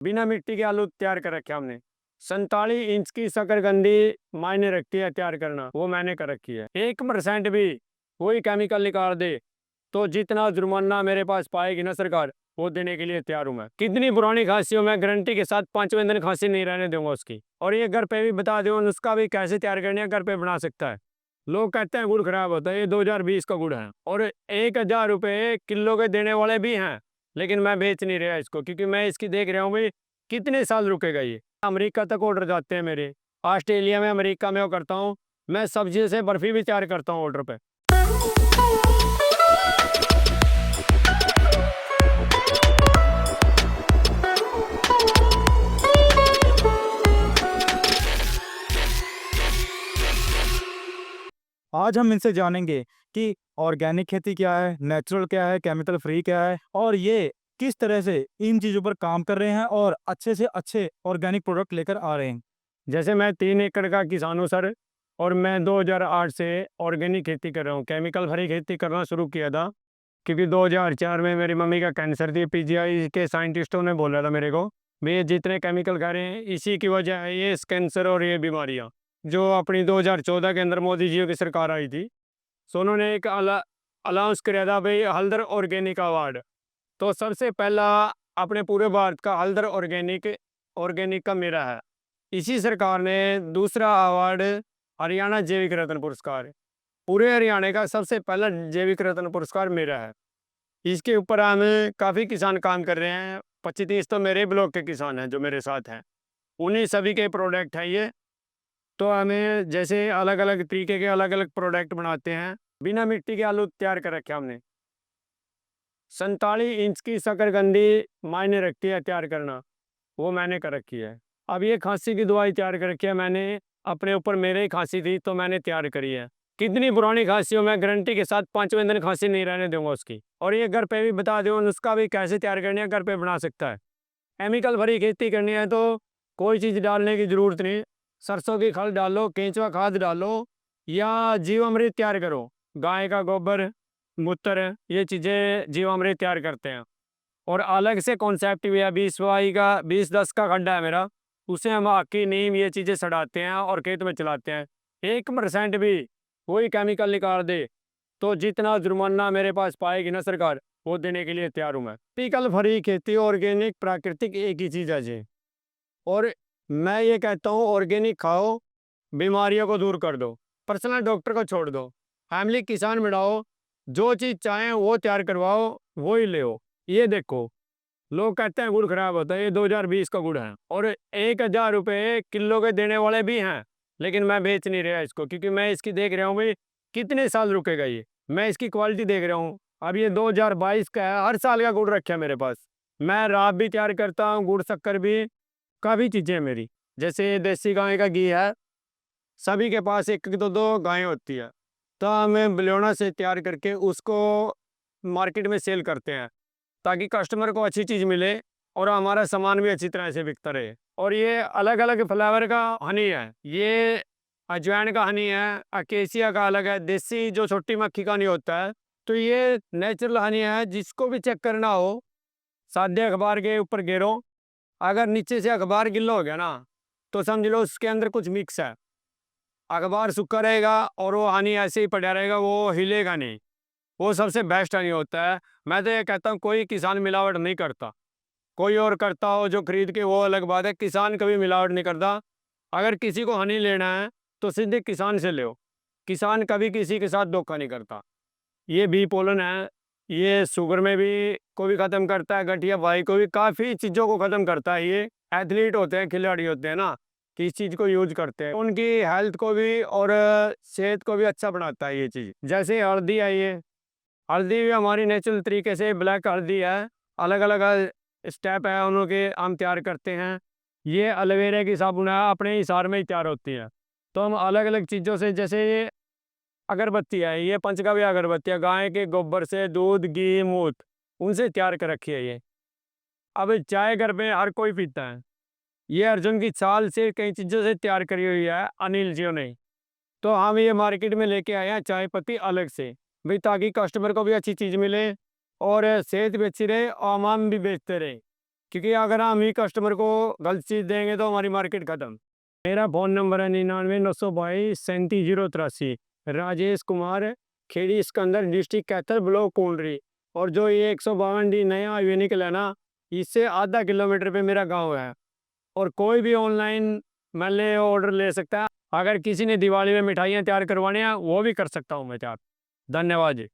बिना मिट्टी के आलू तैयार कर रखे हमने। 47 इंच की शकरकंदी मायने रखती है तैयार करना, वो मैंने कर रखी है। 1% भी कोई केमिकल निकाल दे तो जितना जुर्माना मेरे पास पाएगी ना सरकार, वो देने के लिए तैयार हूँ मैं। कितनी पुरानी खांसी हो, मैं गारंटी के साथ 5वें दिन खांसी नहीं रहने दूंगा उसकी। और ये घर पे भी बता दो उसका भी कैसे तैयार करनी है, घर पे बना सकता है। लोग कहते हैं गुड़ खराब होता है, ये 2020 का गुड़ है और 1000 रुपये किलो के देने वाले भी हैं, लेकिन मैं बेच नहीं रहा इसको, क्योंकि मैं इसकी देख रहा हूँ भाई कितने साल रुकेगा ये। अमेरिका तक ऑर्डर जाते हैं मेरे, ऑस्ट्रेलिया में, अमेरिका में वो करता हूँ मैं। सब्जी से बर्फी भी तैयार करता हूँ ऑर्डर पे। आज हम इनसे जानेंगे कि ऑर्गेनिक खेती क्या है, नेचुरल क्या है, केमिकल फ्री क्या है और ये किस तरह से इन चीज़ों पर काम कर रहे हैं और अच्छे से अच्छे ऑर्गेनिक प्रोडक्ट लेकर आ रहे हैं। जैसे मैं 3 एकड़ का किसान हूँ सर, और मैं 2008 से ऑर्गेनिक खेती कर रहा हूँ। केमिकल फ्री खेती करना शुरू किया था क्योंकि 2004 में मेरी मम्मी का कैंसर थी। पीजीआई के साइंटिस्टों ने बोला था मेरे को, भाई ये जितने केमिकल खा रहे हैं इसी की वजह है ये कैंसर और ये बीमारियाँ। जो अपनी 2014 के अंदर मोदी जी की सरकार आई थी, सो उन्होंने एक अलाउंस कराया था भाई हल्दर ऑर्गेनिक अवार्ड। तो सबसे पहला अपने पूरे भारत का हल्दर ऑर्गेनिक ऑर्गेनिक का मेरा है। इसी सरकार ने दूसरा अवार्ड हरियाणा जैविक रत्न पुरस्कार, पूरे हरियाणा का सबसे पहला जैविक रत्न पुरस्कार मेरा है। इसके ऊपर हम काफ़ी किसान काम कर रहे हैं। 25-30 तो मेरे ब्लॉक के किसान हैं जो मेरे साथ हैं, उन्हीं सभी के प्रोडक्ट हैं ये। तो हमें जैसे अलग अलग तरीके के अलग अलग प्रोडक्ट बनाते हैं। बिना मिट्टी के आलू तैयार कर रखे हमने। 47 इंच की शकरकंदी मायने रखती है तैयार करना, वो मैंने कर रखी है। अब ये खांसी की दवाई तैयार कर रखी है मैंने अपने ऊपर, मेरे ही खांसी थी तो मैंने तैयार करी है। कितनी पुरानी खांसी हो, मैं गारंटी के साथ 5वें दिन खांसी नहीं रहने दूंगा उसकी। और ये घर पे भी बता दो उसका भी कैसे तैयार करनी है, घर पे बना सकता है। केमिकल भरी खेती करनी है तो कोई चीज़ डालने की ज़रूरत नहीं। सरसों की खल डालो, केंचुआ खाद डालो या जीवामृत तैयार करो। गाय का गोबर, मूत्र, ये चीज़ें जीवामृत तैयार करते हैं। और अलग से कॉन्सेप्ट भी है, 20 का 20-10 का खड्डा है मेरा, उसे हम आकी नीम ये चीज़ें सड़ाते हैं और खेत में चलाते हैं। 1% भी कोई केमिकल निकाल दे तो जितना जुर्माना मेरे पास पाएगी ना सरकार, वो देने के लिए तैयार हूँ मैं। केमिकल फ्री खेती, ऑर्गेनिक, प्राकृतिक एक ही चीज़ है जी। और मैं ये कहता हूँ ऑर्गेनिक खाओ, बीमारियों को दूर कर दो, पर्सनल डॉक्टर को छोड़ दो, फैमिली किसान बनाओ, जो चीज़ चाहें वो तैयार करवाओ, वो ही ले। ये देखो, लोग कहते हैं गुड़ खराब होता है, ये 2020 का गुड़ है और 1000 रुपये किलो के देने वाले भी हैं, लेकिन मैं बेच नहीं रहा इसको, क्योंकि मैं इसकी देख रहा हूँ भाई कितने साल रुकेगा ये। मैं इसकी क्वालिटी देख रहा हूँ। अब ये 2022 का है, हर साल का गुड़ रखा है मेरे पास। मैं राब भी तैयार करता हूँ, गुड़ शक्कर भी, काफ़ी चीज़ें हैं मेरी। जैसे देसी गाय का घी है, सभी के पास एक दो दो गायें होती है, तो हमें बिलोना से तैयार करके उसको मार्केट में सेल करते हैं, ताकि कस्टमर को अच्छी चीज़ मिले और हमारा सामान भी अच्छी तरह से बिकता रहे। और ये अलग अलग फ्लेवर का हनी है, ये अजवाइन का हनी है, अकेसिया का अलग है, देसी जो छोटी मक्खी का नहीं होता है। तो ये नेचुरल हनी है, जिसको भी चेक करना हो सादे अखबार के ऊपर गेरो, अगर नीचे से अखबार गिल्ला हो गया ना, तो समझ लो उसके अंदर कुछ मिक्स है। अखबार सूखा रहेगा और वो हनी ऐसे ही पड़ा रहेगा, वो हिलेगा नहीं। वो सबसे बेस्ट हनी होता है। मैं तो ये कहता हूँ कोई किसान मिलावट नहीं करता, कोई और करता हो जो खरीद के, वो अलग बात है। किसान कभी मिलावट नहीं करता। अगर किसी को हनी लेना है तो सीधे किसान से लो, किसान कभी किसी के साथ धोखा नहीं करता। ये बी पोलन है, ये शुगर में भी को भी ख़त्म करता है, गठिया भाई को भी, काफ़ी चीज़ों को ख़त्म करता है। ये एथलीट होते हैं, खिलाड़ी होते हैं ना, कि इस चीज़ को यूज करते हैं, उनकी हेल्थ को भी और सेहत को भी अच्छा बनाता है ये चीज़। जैसे हल्दी है, ये हल्दी भी हमारी नेचुरल तरीके से ब्लैक हल्दी है, अलग अलग स्टेप है उनके, हम तैयार करते हैं। ये एलोवेरा की साबुन है, अपने हिसार में ही तैयार होती है। तो हम अलग अलग चीज़ों से, जैसे ये अगरबत्ती है, ये पंचगव्य अगरबत्ती है, गाय के गोबर से, दूध, घी, मूत्र, उनसे तैयार कर रखी है ये। अब चाय घर में हर कोई पीता है, ये अर्जुन की छाल से कई चीज़ों से तैयार करी हुई है अनिल जी ने। तो हम ये मार्केट में लेके आए हैं चाय पत्ती अलग से, भाई ताकि कस्टमर को भी अच्छी चीज़ मिले और सेहत भी अच्छी रहे और हम भी बेचते रहे। क्योंकि अगर हम ही कस्टमर को गलत चीज़ देंगे तो हमारी मार्केट ख़त्म। मेरा फ़ोन नंबर है 99 922 37 083। Rajesh Kumar, Kheri Sikandar, district Kaithal, block Kondri. और जो ये 152D नया हाईवे निकला है ना, इससे आधा किलोमीटर पे मेरा गांव है। और कोई भी ऑनलाइन मैंने ऑर्डर ले सकता है। अगर किसी ने दिवाली में मिठाइयाँ तैयार करवानी है वो भी कर सकता हूँ मैं तैयार। धन्यवाद जी।